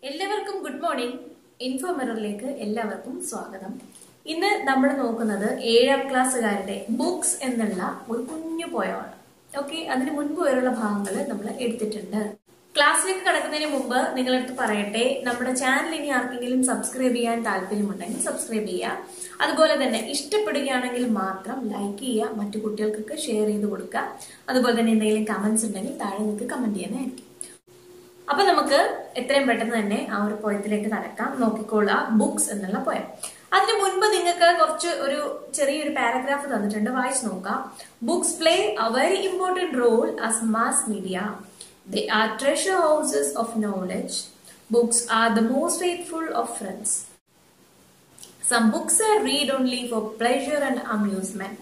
എല്ലാവർക്കും good morning. Info മിററിലേക്ക് എല്ലാവർക്കും സ്വാഗതം. ഇന്ന് നമ്മൾ നോക്കുന്നത് 7ാം ക്ലാസ്സുകാരുടെ ബുക്സ് എന്നുള്ള ഒരു കുഞ്ഞു പോയമാണ്. ഓക്കെ, അതിന് മുൻപ് വരെയുള്ള ഭാഗങ്ങൾ നമ്മൾ എടുത്തിട്ടുണ്ട്. ക്ലാസ്സിലേക്ക് കടക്കുന്നതിന് മുമ്പ് നിങ്ങളടുത്ത് പറയട്ടെ, നമ്മുടെ ചാനൽ ഇനി ആർക്കെങ്കിലും സബ്സ്ക്രൈബ് ചെയ്യാൻ താല്പര്യമുണ്ടെങ്കിൽ സബ്സ്ക്രൈബ് ചെയ്യുക. അതുപോലെ തന്നെ ഇഷ്ടപ്പെടുകയാണെങ്കിൽ മാത്രം ലൈക്ക് ചെയ്യുക, മറ്റു കുട്ടികൾക്കൊക്കെ ഷെയർ ചെയ്ത് കൊടുക്കുക. അതുപോലെ തന്നെ എന്തെങ്കിലും കമന്റ്സ് ഉണ്ടെങ്കിൽ താഴെ നിങ്ങൾക്ക് കമന്റ് ചെയ്യാനായിരിക്കും. അപ്പൊ നമുക്ക് എത്രയും പെട്ടെന്ന് തന്നെ ആ ഒരു പോയത്തിലേക്ക് നടക്കാം. നോക്കിക്കൊള്ളുക, ബുക്സ് എന്നുള്ള പോയം. അതിനു മുൻപ് നിങ്ങൾക്ക് ഒരു ചെറിയൊരു പാരഗ്രാഫ് തന്നിട്ടുണ്ട്, വായിച്ചു നോക്കാം. Books play a very important role as mass media. They are treasure houses of knowledge. Books are the most faithful of friends. Some books are read only for pleasure and amusement.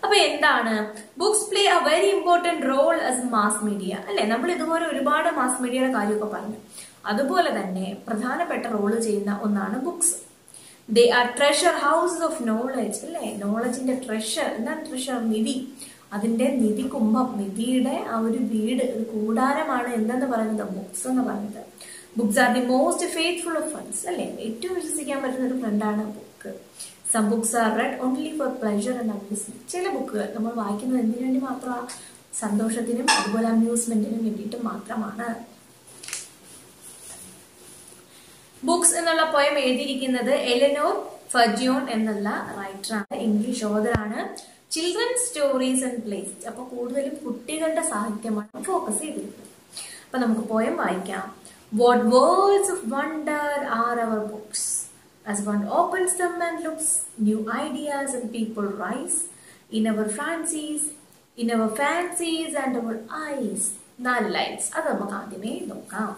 അപ്പൊ എന്താണ് books play a very important role as mass media അല്ലെ? നമ്മൾ ഇതുപോലെ ഒരുപാട് mass മീഡിയയുടെ കാര്യമൊക്കെ പറഞ്ഞു. അതുപോലെ തന്നെ പ്രധാനപ്പെട്ട റോള് ചെയ്യുന്ന ഒന്നാണ് books. They are treasure houses of knowledge അല്ലെ? നോളജിന്റെ ട്രഷർ. എന്താണ് ട്രഷർ? നിധി. അതിന്റെ നിധി കുംഭം, നിധിയുടെ ആ ഒരു വീട്, ഒരു കൂടാരമാണ് എന്തെന്ന് പറയുന്നത് ബുക്സ് എന്ന് പറയുന്നത്. Books are the most faithful of friends അല്ലെ? ഏറ്റവും വിശ്വസിക്കാൻ പറ്റുന്ന ഒരു ഫ്രണ്ടാണ് book. Some books are read only for pleasure and amusement. ചില ബുക്കുകൾ നമ്മൾ വായിക്കുന്നത് എന്തിനു വേണ്ടി മാത്രമാണ്? സന്തോഷത്തിനും അതുപോലെ അമ്യൂസ്മെന്റിനും വേണ്ടിയിട്ട് മാത്രമാണ്. ബുക്സ് എന്നുള്ള പോയം എഴുതിയിരിക്കുന്നത് എലനോർ ഫജിയോൺ എന്നുള്ള റൈറ്ററാണ്, ഇംഗ്ലീഷ് ഓതറാണ്. Children's stories and plays. അപ്പൊ കൂടുതലും കുട്ടികളുടെ സാഹിത്യമാണ് ഫോക്കസ് ചെയ്തിരിക്കുന്നത്. അപ്പൊ നമുക്ക് പോയം വായിക്കാം. What worlds of wonder are our books. As one opens them and looks, new ideas and people rise in our fancies and our eyes. 4 lines. അത് നമുക്ക് ആദ്യമേ നോക്കാം.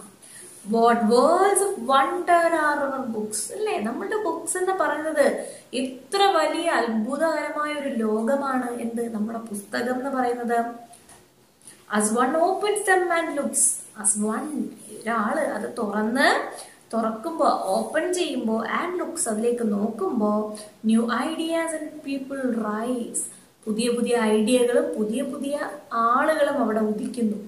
What worlds of wonder are our books. അല്ലേ? നമ്മളുടെ books എന്ന് പറയുന്നത് എത്ര വലിയ അത്ഭുതകരമായ ഒരു ലോകമാണ് എന്ത് നമ്മുടെ പുസ്തകം എന്ന് പറയുന്നത്. As one opens them and looks. As one, ഒരാള് അത് തുറക്കുമ്പോ, ഓപ്പൺ ചെയ്യുമ്പോ, ആൻഡ് ലുക്സ്, അതിലേക്ക് നോക്കുമ്പോ, new ideas and people rise, പുതിയ പുതിയ ഐഡിയകളും പുതിയ പുതിയ ആളുകളും അവിടെ ഉദിക്കുന്നു.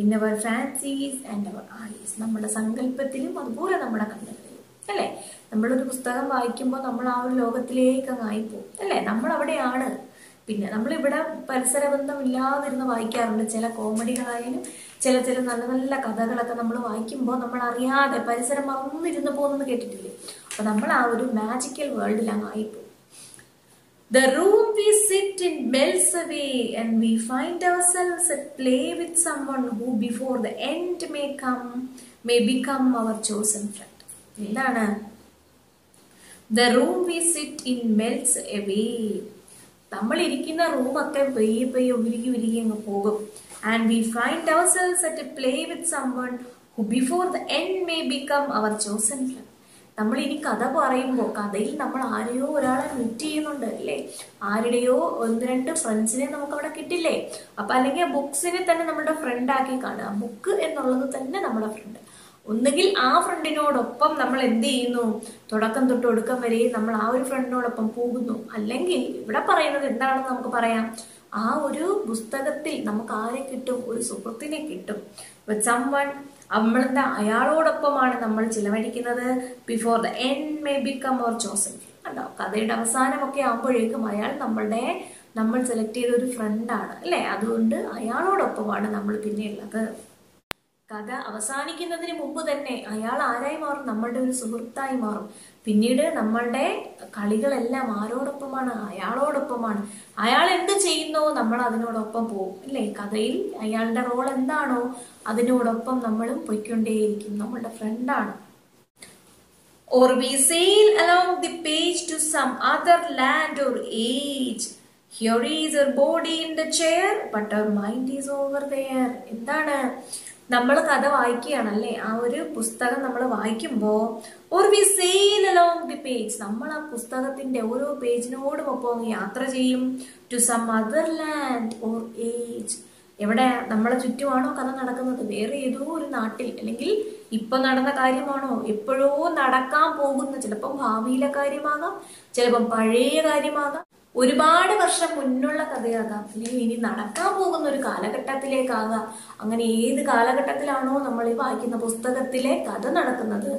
In our fancies and our eyes, നമ്മുടെ സങ്കല്പത്തിലും അതുപോലെ നമ്മുടെ കണ്ണുകളിലും അല്ലെ? നമ്മളൊരു പുസ്തകം വായിക്കുമ്പോൾ നമ്മൾ ആ ഒരു ലോകത്തിലേക്ക് അങ്ങ് ആയിപ്പോവും അല്ലെ? നമ്മൾ അവിടെയാണ്. പിന്നെ നമ്മളിവിടെ പരിസരബന്ധം ഇല്ലാതിരുന്ന് വായിക്കാറുണ്ട്. ചില കോമഡികളായാലും ചില നല്ല നല്ല കഥകളൊക്കെ നമ്മൾ വായിക്കുമ്പോൾ നമ്മൾ അറിയാതെ പരിസരം മറന്നിരുന്ന് പോകുന്നത് കേട്ടിട്ടില്ലേ? അപ്പൊ നമ്മൾ ആ ഒരു മാജിക്കൽ വേൾഡിലാണ് ആയിപ്പോ. The room we sit in melts away and we find ourselves at play with someone who before the end may become our chosen friend. എന്താണ്? The room we sit in melts away. നമ്മൾ ഇരിക്കുന്ന റൂമൊക്കെ പയ്യെ ഉരുകി അങ്ങ് പോകും. And we find ourselves at a play with someone who before the end may become our chosen friend. നമ്മൾ ഇനി കഥ പറയുമ്പോൾ കഥയിൽ നമ്മൾ ആരെയോ ഒരാളെ മീറ്റ് ചെയ്യുന്നുണ്ട് അല്ലേ? ആരുടെയോ 1-2 ഫ്രണ്ട്സിനെ നമുക്ക് അവിടെ കിട്ടില്ലേ? അപ്പൊ അല്ലെങ്കിൽ ബുക്സിനെ തന്നെ നമ്മുടെ ഫ്രണ്ട് ആക്കി കാണുക. ബുക്ക് എന്നുള്ളത് തന്നെ നമ്മുടെ ഫ്രണ്ട്. ഒന്നുകിൽ ആ ഫ്രണ്ടിനോടൊപ്പം നമ്മൾ എന്ത് ചെയ്യുന്നു, തുടക്കം തൊട്ട് ഒടുക്കം വരെ നമ്മൾ ആ ഒരു ഫ്രണ്ടിനോടൊപ്പം പോകുന്നു. അല്ലെങ്കിൽ ഇവിടെ പറയുന്നത് എന്താണെന്ന് നമുക്ക് പറയാം. ആ ഒരു പുസ്തകത്തിൽ നമുക്ക് ആരെ കിട്ടും? ഒരു സുഹൃത്തിനെ കിട്ടും. നമ്മളെന്താ അയാളോടൊപ്പമാണ് നമ്മൾ ചിലവഴിക്കുന്നത്. Before the end may become our chosen. കണ്ടോ? കഥയുടെ അവസാനമൊക്കെ ആകുമ്പോഴേക്കും അയാൾ നമ്മൾ സെലക്ട് ചെയ്ത ഒരു ഫ്രണ്ടാണ് അല്ലെ? അതുകൊണ്ട് അയാളോടൊപ്പമാണ് നമ്മൾ പിന്നെ ഉള്ളത്. കഥ അവസാനിക്കുന്നതിന് മുമ്പ് തന്നെ അയാൾ ആരായി മാറും? നമ്മളുടെ ഒരു സുഹൃത്തായി മാറും. പിന്നീട് നമ്മളുടെ കളികളെല്ലാം ആരോടൊപ്പമാണ്? അയാളോടൊപ്പമാണ്. അയാൾ എന്ത് ചെയ്യുന്നോ നമ്മൾ അതിനോടൊപ്പം പോകും അല്ലേ? കഥയിൽ അയാളുടെ റോൾ എന്താണോ അതിനോടൊപ്പം നമ്മളും പൊയ്ക്കൊണ്ടേയിരിക്കും. നമ്മളുടെ ഫ്രണ്ടാണ്. Or we sail along the page to some other land or age. Here is our body in the chair, but our mind is over there. എന്താണ്? നമ്മൾ കഥ വായിക്കുകയാണല്ലേ? ആ ഒരു പുസ്തകം നമ്മൾ വായിക്കുമ്പോ or we sail along the page, നമ്മൾ ആ പുസ്തകത്തിന്റെ ഓരോ പേജിനോടും ഒപ്പം യാത്ര ചെയ്യും. To some other land or age. എവിടെ? നമ്മളെ ചുറ്റുമാണോ കഥ നടക്കുന്നത്? വേറെ ഏതോ ഒരു നാട്ടിൽ, അല്ലെങ്കിൽ ഇപ്പൊ നടന്ന കാര്യമാണോ? എപ്പോഴോ നടക്കാൻ പോകുന്ന, ചിലപ്പം ഭാവിയിലെ കാര്യമാകാം, ചിലപ്പം പഴയ കാര്യമാകാം. ഒരുപാട് വർഷം മുന്നുള്ള കഥയാകാം, അല്ലെങ്കിൽ ഇനി നടക്കാൻ പോകുന്ന ഒരു കാലഘട്ടത്തിലേക്കാകാം. അങ്ങനെ ഏത് കാലഘട്ടത്തിലാണോ നമ്മൾ ഈ വായിക്കുന്ന പുസ്തകത്തിലെ കഥ നടക്കുന്നത്,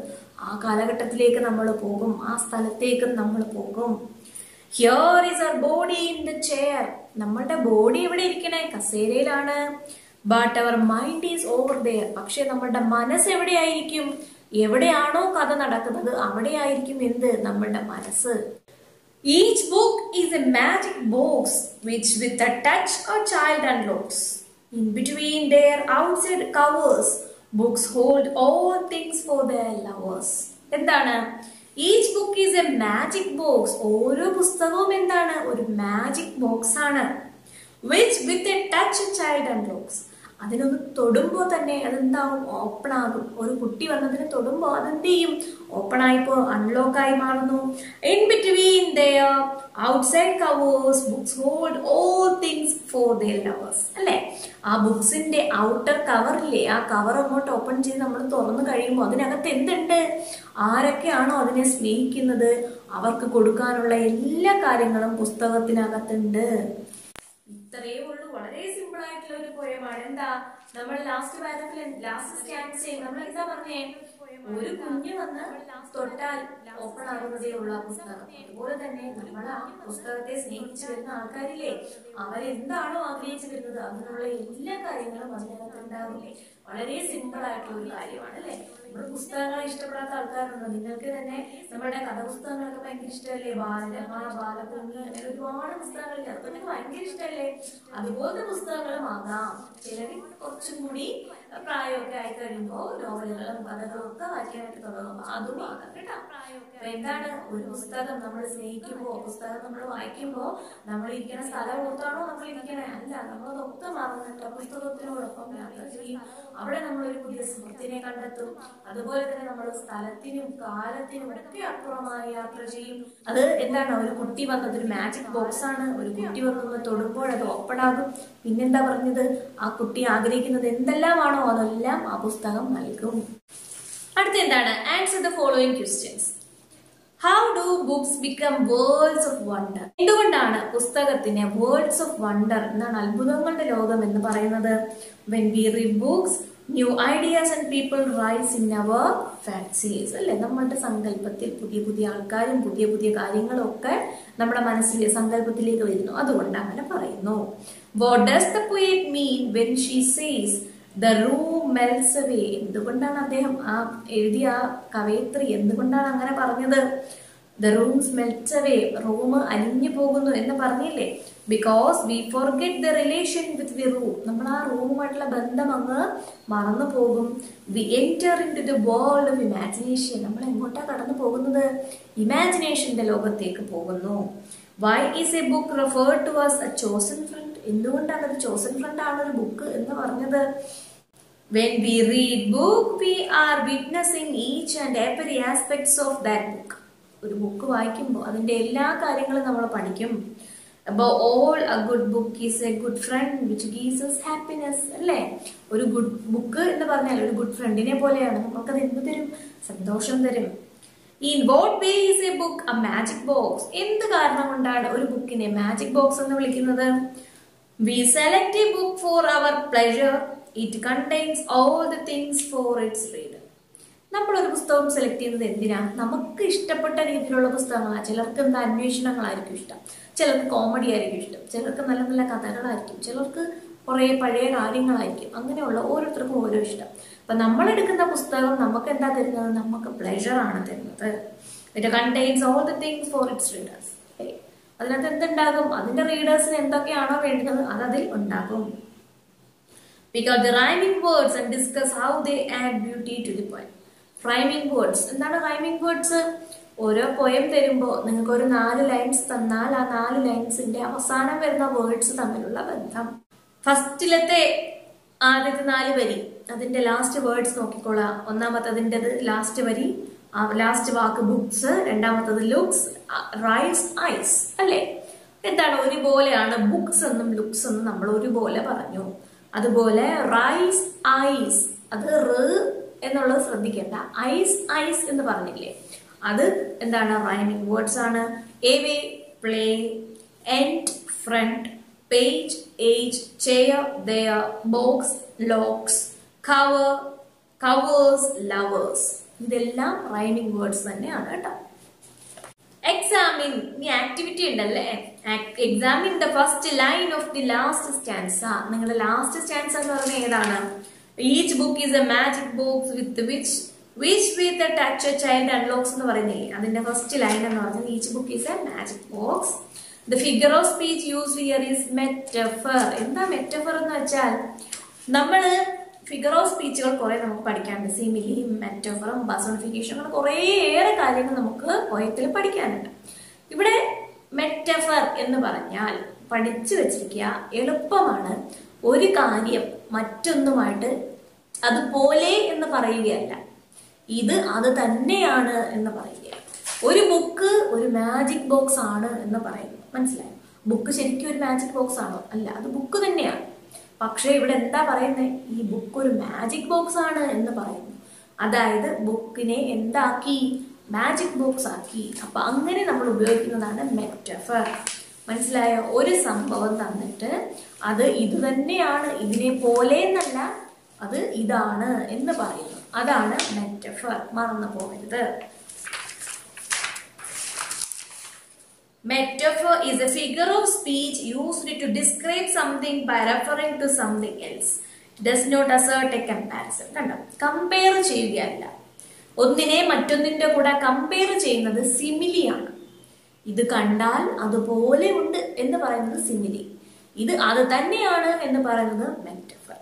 ആ കാലഘട്ടത്തിലേക്ക് നമ്മൾ പോകും, ആ സ്ഥലത്തേക്ക് നമ്മൾ പോകും. Here is our body in the chair. നമ്മളുടെ ബോഡി എവിടെ ഇരിക്കണേ? കസേരയിലാണ്. But our mind is over there. പക്ഷെ നമ്മളുടെ മനസ്സ് എവിടെയായിരിക്കും? എവിടെയാണോ കഥ നടക്കുന്നത് അവിടെയായിരിക്കും എന്ത്? നമ്മളുടെ മനസ്സ്. Each book is a magic box which with a touch a child unlocks. In between their outside covers, books hold all things for their lovers. എന്താണ്? Each book is a magic box. ഓരോ പുസ്തകവും എന്താണ്? ഒരു magic box ആണ്. Which with a touch a child unlocks. അതിനൊന്ന് തൊടുമ്പോൾ തന്നെ അതെന്താവും? Open ആകും. ഒരു കുട്ടി വന്നതിന് തൊടുമ്പോൾ അതെന്ത് ചെയ്യും? ഓപ്പൺ ആയിപ്പോ അൺലോക്ക് ആയി മാറുന്നു. In between their outside covers books hold all things for their lovers. അല്ലെ? ആ ബുക്സിന്റെ ഔട്ടർ കവറില്ലേ, ആ കവർ അങ്ങോട്ട് ഓപ്പൺ ചെയ്ത് നമ്മൾ തുറന്നു കഴിയുമ്പോൾ അതിനകത്ത് എന്തുണ്ട്? ആരൊക്കെയാണോ അതിനെ സ്നേഹിക്കുന്നത് അവർക്ക് കൊടുക്കാനുള്ള എല്ലാ കാര്യങ്ങളും പുസ്തകത്തിനകത്തുണ്ട്. ഇത്രയേ ഉള്ളൂ. വളരെ സിമ്പിൾ ആയിട്ടുള്ള ഒരു പോയമാണ്. എന്താ നമ്മൾ ലാസ്റ്റ് പാരഗ്രാഫിൽ ലാസ്റ്റ് സ്റ്റാൻസ് നമ്മൾ എന്താ പറഞ്ഞേ? ഒരു കുഞ്ഞ് വന്ന് തൊട്ടാൽ ഓപ്പൺ ആകുന്നതേ ഉള്ള പുസ്തകം. അതുപോലെ തന്നെ നമ്മൾ ആ പുസ്തകത്തെ സ്നേഹിച്ചു വരുന്ന ആൾക്കാരില്ലേ, അവരെന്താണോ ആഗ്രഹിച്ചു വരുന്നത് അതിനുള്ള എല്ലാ കാര്യങ്ങളും അതിനകത്ത് ഉണ്ടാവില്ലേ. വളരെ സിമ്പിൾ ആയിട്ടുള്ള ഒരു കാര്യമാണ് അല്ലെ? നമ്മുടെ പുസ്തകങ്ങൾ ഇഷ്ടപ്പെടാത്ത ആൾക്കാരുണ്ടോ? നിങ്ങൾക്ക് തന്നെ നമ്മുടെ കഥപുസ്തകങ്ങളൊക്കെ ഭയങ്കര ഇഷ്ടമല്ലേ? ബാലരമ, ബാലഭൂമി, അങ്ങനെ ഒരുപാട് പുസ്തകങ്ങളില്ലേ, അതൊക്കെ നിങ്ങൾക്ക് ഭയങ്കര ഇഷ്ടമല്ലേ? അതുപോലത്തെ പുസ്തകങ്ങളും ആകാം. ചിലർ കുറച്ചും കൂടി പ്രായമൊക്കെ ആയി കഴിയുമ്പോൾ നോവലുകളും കഥകളും ഒക്കെ വായിക്കാനായിട്ട് തുടങ്ങുമ്പോൾ അതും ആകാം കേട്ടോ. അപ്പൊ എന്താണ്? ഒരു പുസ്തകം നമ്മൾ സ്നേഹിക്കുമ്പോൾ, പുസ്തകം നമ്മൾ വായിക്കുമ്പോൾ നമ്മൾ ഇരിക്കുന്ന സ്ഥലം ഓർത്താണോ നമ്മൾ ഇരിക്കണേ? അല്ല, നമ്മളതൊക്കെ മറന്നിട്ട് പുസ്തകത്തിനോടൊപ്പം യാത്ര ചെയ്യും. അവിടെ നമ്മളൊരു പുതിയ സുഹൃത്തിനെ കണ്ടെത്തും. അതുപോലെ തന്നെ നമ്മൾ സ്ഥലത്തിനും കാലത്തിനും ഒക്കെ അപ്പുറമായി യാത്ര ചെയ്യും. അത് എന്താണ്? ഒരു കുട്ടി വന്നത് ഒരു മാജിക് ബോക്സ് ആണ്. ഒരു കുട്ടി വന്നൊന്ന് തൊടുമ്പോൾ അത് ഓപ്പൺ ആകും. പിന്നെന്താ പറഞ്ഞത്? ആ കുട്ടി ആഗ്രഹിക്കുന്നത് എന്തെല്ലാമാണോ അതെല്ലാം ആ പുസ്തകം നൽകും. അടുത്ത എന്താണ്? Answer the following questions. How do books become worlds of wonder? എന്തുകൊണ്ടാണ് പുസ്തകത്തിന് വേൾഡ്സ് ഓഫ് വണ്ടർ എന്നാണ്, അത്ഭുതങ്ങളുടെ ലോകം എന്ന് പറയുന്നത്? When we read books new ideas and people rise in our fancies. അല്ലെ? നമ്മളുടെ സങ്കല്പത്തിൽ പുതിയ പുതിയ ആൾക്കാരും പുതിയ പുതിയ കാര്യങ്ങളും ഒക്കെ നമ്മുടെ മനസ്സിലെ സങ്കല്പത്തിലേക്ക് വരുന്നു. അതുകൊണ്ട് അങ്ങനെ പറയുന്നു. What does the poet mean when she says the room melts away? എന്തുകൊണ്ടാണ് അദ്ദേഹം ആ എഴുതിയ ആ കവയിത്രി എന്തുകൊണ്ടാണ് അങ്ങനെ പറഞ്ഞത്? The rooms melts away, room അലിഞ്ഞു പോകുന്നു എന്ന് പറഞ്ഞില്ലേ? Because we forget the relation with the room. നമ്മൾ ആ റൂമുമായിട്ടുള്ള ബന്ധം അങ്ങ് മറന്നു പോകും. We enter into the world of imagination. നമ്മൾ എങ്ങോട്ടാ കടന്നു പോകുന്നത്? ഇമാജിനേഷന്റെ ലോകത്തേക്ക് പോകുന്നു. Why is a book referred to us a chosen friend? എന്തുകൊണ്ടാണ് ഒരു ചോസൻ ഫ്രണ്ട് ആണ് ഒരു ബുക്ക് എന്ന് പറഞ്ഞത്? When we read book, we are witnessing each and every aspects of that book. ഒരു ബുക്ക് വായിക്കുമ്പോൾ അതിന്റെ എല്ലാ കാര്യങ്ങളും നമ്മൾ പഠിക്കും. Above all, a good book is a good friend which gives us happiness. അല്ലേ? ഒരു ഗുഡ് ബുക്ക് എന്ന് പറഞ്ഞാൽ ഒരു ഗുഡ് ഫ്രണ്ടിനെ പോലെയാണ്. നമുക്കത് എന്ത് തരും? സന്തോഷം തരും. In what way is a book a magic box? എന്ത് കാരണം കൊണ്ടാണ് ഒരു ബുക്കിനെ മാജിക് ബോക്സ് എന്ന് വിളിക്കുന്നത്? We select a book for our pleasure. It contains all the things for its reader. നമ്മളൊരു പുസ്തകം സെലക്ട് ചെയ്യുന്നത് എന്തിനാ? നമുക്ക് ഇഷ്ടപ്പെട്ട രീതിയിലുള്ള പുസ്തകങ്ങളാണ്. ചിലർക്ക് എന്താ അന്വേഷണങ്ങളായിരിക്കും ഇഷ്ടം, ചിലർക്ക് കോമഡി ആയിരിക്കും ഇഷ്ടം, ചിലർക്ക് നല്ല നല്ല കഥകളായിരിക്കും, ചിലർക്ക് കുറെ പഴയ കാര്യങ്ങളായിരിക്കും. അങ്ങനെയുള്ള ഓരോരുത്തർക്കും ഓരോ ഇഷ്ടം. അപ്പൊ നമ്മൾ എടുക്കുന്ന പുസ്തകം നമുക്ക് എന്താ തരുന്നത്? നമുക്ക് പ്ലഷർ ആണ് തരുന്നത്. It contains all the things for it's readers. അതിനകത്ത് എന്തുണ്ടാകും? അതിന്റെ റീഡേഴ്സിന് എന്തൊക്കെയാണോ വേണ്ടത് അത് അതിൽ ഉണ്ടാകും. Pick out the rhyming words and discuss how they add beauty to the poem. Rhyming words. എന്താണ് rhyming words? ഓരോ പോയം തരുമ്പോൾ നിങ്ങൾക്ക് ഒരു 4 ലൈൻസ് തന്നാൽ ആ 4 ലൈൻസിന്റെ അവസാനം വരുന്ന വേർഡ്സ് തമ്മിലുള്ള ബന്ധം. ഫസ്റ്റിലത്തെ ആദ്യത്തെ 4 വരി അതിന്റെ ലാസ്റ്റ് വേർഡ്സ് നോക്കിക്കോളാം. ഒന്നാമത്തതിൻ്റെത് ലാസ്റ്റ് വരി, ലാസ്റ്റ് വാക്ക് ബുക്സ്, രണ്ടാമത്തത് ലുക്സ്, റൈസ്, ഐസ്. അല്ലേ? എന്താണ്? ഒരുപോലെയാണ് ബുക്സ് എന്നും ലുക്സ് എന്നും നമ്മൾ ഒരുപോലെ പറഞ്ഞു. അതുപോലെ റൈസ്, ഐസ്, അത് എന്നുള്ളത് ശ്രദ്ധിക്കേണ്ട. ഐസ്, ഐസ് എന്ന് പറഞ്ഞില്ലേ? അത് എന്താണ്? റൈമിംഗ് വേർഡ്സ് ആണ്. Away, play, end, front, page, age, chair, there, box, locks, cover, covers, lovers. ഇതെല്ലാം റൈമിംഗ് വേർഡ്സ് തന്നെയാണ് കേട്ടോ. എക്സാമിൻ ഈ ആക്ടിവിറ്റി ഉണ്ടല്ലേ, examine the first line of the last stanza. നിങ്ങളുടെ ലാസ്റ്റ് സ്റ്റാൻസ എന്ന് പറഞ്ഞാൽ ഏതാണ്? Each book is A magic box with which with a touch A child unlocks എന്ന് പറയുന്നില്ലേ, അതിന്റെ ഫസ്റ്റ് ലൈൻ എന്ന് പറഞ്ഞാൽ each book is A magic box. The figure of speech use here is metaphor. എന്താ metaphor എന്ന് വെച്ചാൽ നമ്മള് figure of സ്പീച്ചുകൾ കുറെ നമുക്ക് പഠിക്കാനുണ്ട്. സിമിലി, മെറ്റഫറും, ബസോണിഫിക്കേഷൻ, അങ്ങനെ കുറേയേറെ കാര്യങ്ങൾ നമുക്ക് പോയത്തിൽ പഠിക്കാനുണ്ട്. ഇവിടെ മെറ്റഫർ എന്ന് പറഞ്ഞാൽ പഠിച്ചു വെച്ചിരിക്കുക, എളുപ്പമാണ്. ഒരു കാര്യം മറ്റൊന്നുമായിട്ട് അതുപോലെ എന്ന് പറയുകയല്ല, ഇത് അത് തന്നെയാണ് എന്ന് പറയുക. ഒരു ബുക്ക് ഒരു മാജിക് ബോക്സ് ആണ് എന്ന് പറയുന്നു. മനസ്സിലായോ? ബുക്ക് ശരിക്കും ഒരു മാജിക് ബോക്സ് ആണോ? അല്ല, അത് ബുക്ക് തന്നെയാണ്. പക്ഷെ ഇവിടെ എന്താ പറയുന്നത്? ഈ ബുക്ക് ഒരു മാജിക് ബോക്സ് ആണ് എന്ന് പറയുന്നു. അതായത് ബുക്കിനെ എന്താക്കി? മാജിക് ബോക്സ് ആക്കി. അപ്പൊ അങ്ങനെ നമ്മൾ ഉപയോഗിക്കുന്നതാണ് മെറ്റഫർ. മനസ്സിലായോ? ഒരു സംഭവം തന്നിട്ട് അത് ഇത് തന്നെയാണ്, ഇതിനെ പോലെ എന്നല്ല, അത് ഇതാണ് എന്ന് പറയുന്നു. അതാണ് മെറ്റഫർ. മറന്നു പോകരുത്. Metaphor is a figure of speech used to describe something by referring to something else. Does not assert a comparison. കണ്ടോ? കമ്പയർ ചെയ്യുകയല്ല. ഒന്നിനെ മറ്റൊന്നിന്റെ കൂടെ കമ്പയർ ചെയ്യുന്നത് സിമിലിയാണ്. ഇത് കണ്ടാൽ അതുപോലെ ഉണ്ട് എന്ന് പറയുന്നത് സിമിലി. ഇത് അത് തന്നെയാണ് എന്ന് പറയുന്നത് മെറ്റഫർ.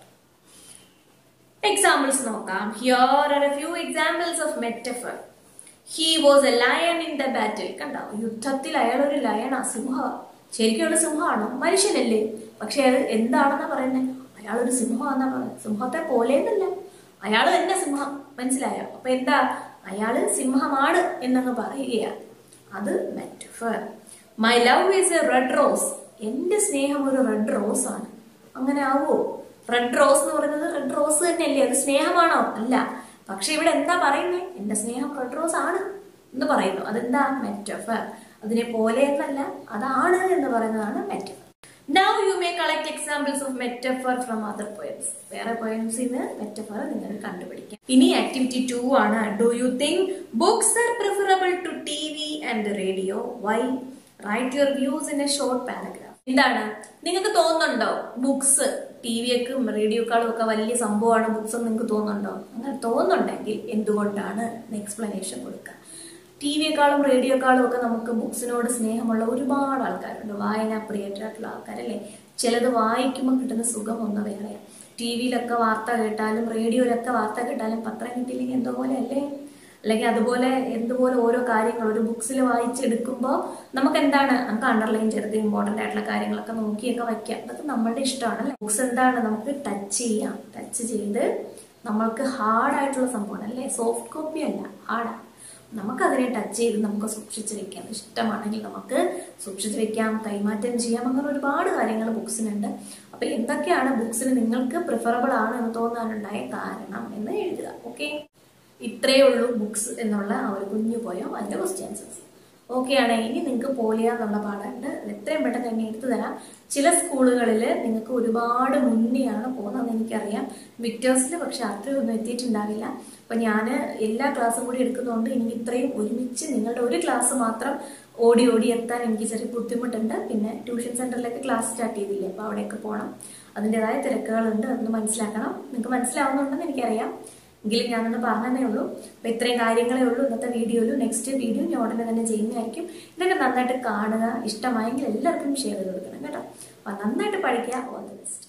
എക്സാമ്പിൾസ് നോക്കാം. Here are a few examples of metaphor. He was a lion in the battle. കണ്ടോ? യുദ്ധത്തിൽ അയാൾ ഒരു ലയണ, സിംഹ. ശരിക്കും ഒരു സിംഹമാണോ? മനുഷ്യനല്ലേ? പക്ഷെ അത് എന്താണെന്നാ പറയുന്നത്? അയാൾ ഒരു സിംഹമാണെന്നാ പറയുന്നത്. സിംഹത്തെ പോലെ എന്നല്ല, അയാൾ തന്നെ സിംഹം. മനസ്സിലായോ? അപ്പൊ എന്താ? അയാള് സിംഹമാണ് എന്നങ്ങ് പറയുകയാണ്. അത് metaphor. My love is A red rose. എന്റെ സ്നേഹം ഒരു റെഡ് റോസ് ആണ്. അങ്ങനെ ആവോ? റെഡ് റോസ് എന്ന് പറയുന്നത് റെഡ് റോസ് തന്നെയല്ലേ? അത് സ്നേഹമാണോ? അല്ല. പക്ഷെ ഇവിടെ എന്താ പറയുന്നത്? എന്റെ സ്നേഹം റെഡ് റോസ് ആണ് എന്ന് പറയുന്നു. അതെന്താ? മെറ്റഫർ. അതിനെ പോലെ എന്നല്ല, അതാണ് എന്ന് പറയുന്നതാണ് metaphor. Now you may collect examples of metaphor from other poems. വേറെ പോയംസിന് മെറ്റഫർ നിങ്ങൾ കണ്ടുപിടിക്കാം. ഇനി ആക്ടിവിറ്റി 2 ആണ്. Do you think books are preferable to TV and radio? Why? Write your views in a short paragraph. എന്താണ്? നിങ്ങൾക്ക് തോന്നുന്നുണ്ടോ books ടിവിയേക്കും റേഡിയോക്കാളും ഒക്കെ വലിയ സംഭവമാണ് ബുക്സ് എന്ന് നിങ്ങൾക്ക് തോന്നുന്നുണ്ടോ? അങ്ങനെ തോന്നുന്നുണ്ടെങ്കിൽ എന്തുകൊണ്ടാണ് എക്സ്പ്ലനേഷൻ കൊടുക്കുക. ടിവിയെക്കാളും റേഡിയോക്കാളും ഒക്കെ നമുക്ക് ബുക്സിനോട് സ്നേഹമുള്ള ഒരുപാട് ആൾക്കാരുണ്ട്. വായന പ്രിയരായിട്ടുള്ള ആൾക്കാരല്ലേ? ചിലത് വായിക്കുമ്പോൾ കിട്ടുന്ന സുഖം ഒന്ന് വേറെയാണ്. ടിവിയിലൊക്കെ വാർത്ത കേട്ടാലും റേഡിയോയിലൊക്കെ വാർത്ത കേട്ടാലും പത്രം കിട്ടിയില്ലെങ്കിൽ എന്തോ പോലെ അല്ലേ? അല്ലെങ്കിൽ അതുപോലെ എന്തുപോലെ ഓരോ കാര്യങ്ങൾ ഒരു ബുക്സിൽ വായിച്ചെടുക്കുമ്പോൾ നമുക്ക് എന്താണ്? നമുക്ക് അണ്ടർലൈൻ ചെയ്ത് ഇമ്പോർട്ടൻ്റ് ആയിട്ടുള്ള കാര്യങ്ങളൊക്കെ നോക്കിയൊക്കെ വയ്ക്കാം. അതൊക്കെ നമ്മളുടെ ഇഷ്ടമാണ് അല്ലേ? ബുക്സ് എന്താണ്? നമുക്ക് ടച്ച് ചെയ്യാം. ടച്ച് ചെയ്ത് നമ്മൾക്ക് ഹാർഡായിട്ടുള്ള സംഭവമാണ് അല്ലേ? സോഫ്റ്റ് കോപ്പി അല്ല, ഹാർഡാണ്. നമുക്കതിനെ ടച്ച് ചെയ്ത് നമുക്ക് സൂക്ഷിച്ച് വെക്കാം. ഇഷ്ടമാണെങ്കിൽ നമുക്ക് സൂക്ഷിച്ച് വെക്കാം, കൈമാറ്റം ചെയ്യാം. അങ്ങനെ ഒരുപാട് കാര്യങ്ങൾ ബുക്സിനുണ്ട്. അപ്പൊ എന്തൊക്കെയാണ് ബുക്സിന് നിങ്ങൾക്ക് പ്രിഫറബിൾ ആണ് എന്ന് തോന്നാനുണ്ടായ കാരണം എന്ന് എഴുതുക. ഓക്കെ, ഇത്രയേ ഉള്ളൂ ബുക്സ് എന്നുള്ള ആ ഒരു കുഞ്ഞു പോയോ അതിന്റെ ക്വസ്റ്റ്യൻസ്. ഓക്കെ ആണ്. ഇനി നിങ്ങൾക്ക് പോളിയ എന്നുള്ള പാഠമുണ്ട്. എത്രയും പെട്ടെന്ന് തന്നെ എടുത്തു തരാം. ചില സ്കൂളുകളിൽ നിങ്ങൾക്ക് ഒരുപാട് മുന്നെയാണ് പോകുന്നതെന്ന് എനിക്കറിയാം. വിക്ടേഴ്സിൽ പക്ഷെ അത്രയൊന്നും എത്തിയിട്ടുണ്ടാവില്ല. അപ്പൊ ഞാൻ എല്ലാ ക്ലാസ്സും കൂടി എടുക്കുന്നതുകൊണ്ട് എനിക്ക് ഇത്രയും ഒരുമിച്ച് നിങ്ങളുടെ ഒരു ക്ലാസ് മാത്രം ഓടി എത്താൻ എനിക്ക് ചെറിയ ബുദ്ധിമുട്ടുണ്ട്. പിന്നെ ട്യൂഷൻ സെന്ററിലേക്ക് ക്ലാസ് സ്റ്റാർട്ട് ചെയ്തില്ലേ, അപ്പൊ അവിടെയൊക്കെ പോകണം. അതിൻ്റെതായ തിരക്കുകളുണ്ട്. അതൊന്ന് മനസ്സിലാക്കണം. നിങ്ങൾക്ക് മനസ്സിലാവുന്നുണ്ടെന്ന് എനിക്കറിയാം. എങ്കിലും ഞാനൊന്ന് പറഞ്ഞതേ ഉള്ളൂ. അപ്പൊ ഇത്രയും കാര്യങ്ങളേ ഉള്ളൂ ഇന്നത്തെ വീഡിയോയിലും. നെക്സ്റ്റ് വീഡിയോ ഞാൻ ഉടനെ തന്നെ ചെയ്യുന്നതായിരിക്കും. ഇതൊക്കെ നന്നായിട്ട് കാണുക. ഇഷ്ടമായെങ്കിൽ എല്ലാവർക്കും ഷെയർ ചെയ്ത് കൊടുക്കണം കേട്ടോ. അപ്പൊ നന്നായിട്ട് പഠിക്കുക. All the best.